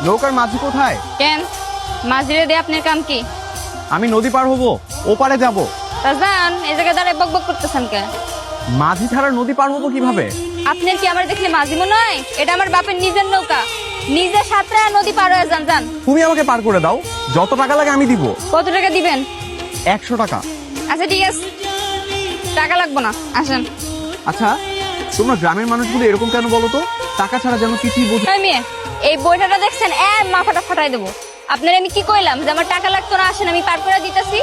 নৌকার মাঝি কোথায়? কেন মাঝিরে দিয়ে আপনার কাম কি? আমি নদী পার হবো, ওপারে যাব। তা যান, এই জায়গায় দাঁড়ায় বক বক করতেছেন কে? মাঝি ছাড়া নদী পার হবো কিভাবে? আপনার কি আমার দেখলে মাঝি মনে হয়? এটা আমার বাপের নিজের নৌকা, নিজে সাঁতরে নদী পার হয়ে যান। যান। তুমি আমাকে পার করে দাও, যত টাকা লাগে আমি দিব। কত টাকা দিবেন? 100 টাকা। আচ্ছা ঠিক আছে, টাকা লাগবো না, আসেন। আচ্ছা, তোমরা গ্রামের মানুষগুলো এরকম কেন বলো তো? টাকা ছাড়া যেন কিছুই বোঝে। এই মেয়ে, এই বইটাটা দেখছেন, মাথাটা ফাটাই দেবো। আপনার আমি কি কইলাম যে আমার টাকা লাগতো না? আসেন, আমি পার করে দিতেছি।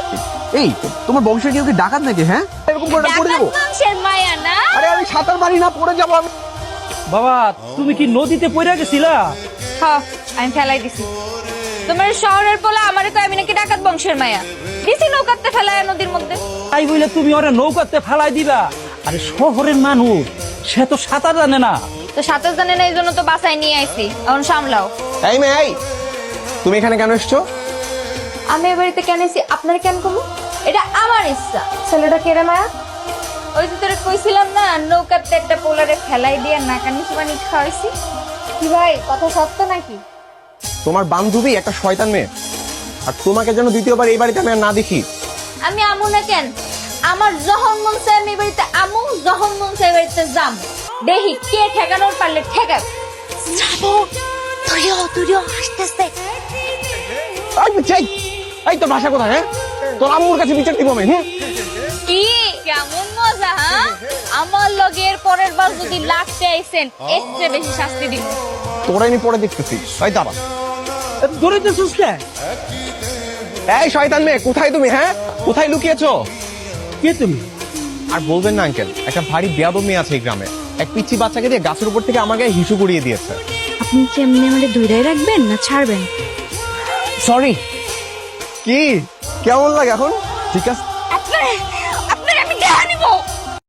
এই তোমার বংশের কেউ কি ডাকাত নাকি? হ্যাঁ, এরকম করে পড়ে যাবো। বংশের মায়া না? আরে আমি সাঁতার পারি না, পড়ে যাবো আমি। বাবা, তুমি কি নদীতে পড়ে গেছিলা? হ্যাঁ, আমি ফেলাই দিছি। তোমার শহরের পোলা আমারে কয় আমি নাকি ডাকাত বংশের মায়া। দিছি নৌকাতে ফেলায় নদীর মধ্যে। তাই বলে তুমি ওরা নৌকাতে ফালাই দিবা? আরে শহরের মানুষ, সে তো সাঁতার জানে না। তো সাঁতার জানে না, এই জন্য তো বাসায় নিয়ে আইছি। এখন সামলাও। এই মেয়ে, এই তুমি এখানে কেন এসছো? আমি এ বাড়িতে কেন এসেছি আপনার কেন কমু? এটা আমার ইচ্ছা। ছেলেটা কেড়ে মায়া? ওই যে তোরে কইছিলাম না, নৌকাতে একটা পোলারে ফেলাই দিয়ে নাকানি চুবানি খাওয়াইছি। কি ভাই, কথা সত্য নাকি? তোমার বান্ধবী একটা শয়তান মেয়ে, আর তোমাকে যেন দ্বিতীয়বার এই বাড়িতে আমি আর না দেখি। আমি আমু না কেন? আমার যখন মন চায় আমি এই বাড়িতে আমু, যখন মন চায় এই বাড়িতে যাম। দেখি কে ঠেকানোর পারলে ঠেকাক। তুইও হাসতেছে। এই তোর ভাষা কোথায়? হ্যাঁ, তোর আম্মুর কাছে বিচার দিব আমি। কি কেমন মজা? হ্যাঁ, আমার লগের পরের বার যদি লাগতে আইছেন, এর চেয়ে বেশি শাস্তি দিব। তোরা আমি পরে দেখতেছি। এই দাঁড়া। দৌড়াইতেছিস কে? এই শয়তান মেয়ে, কোথায় তুমি? হ্যাঁ, কোথায় লুকিয়েছো? কে তুমি? আর বলবেন না আঙ্কেল, একটা ভারী বেয়াদব মেয়ে আছে এই গ্রামে। এক পিচ্ছি বাচ্চাকে দিয়ে গাছের উপর থেকে আমার গায়ে হিসু করিয়ে দিয়েছে। আপনি কি এমনি আমাদের ধৈর্য রাখবেন না ছাড়বেন? সরি। কি কেমন লাগে এখন? ঠিক আছে, আপনার আমি দেখানো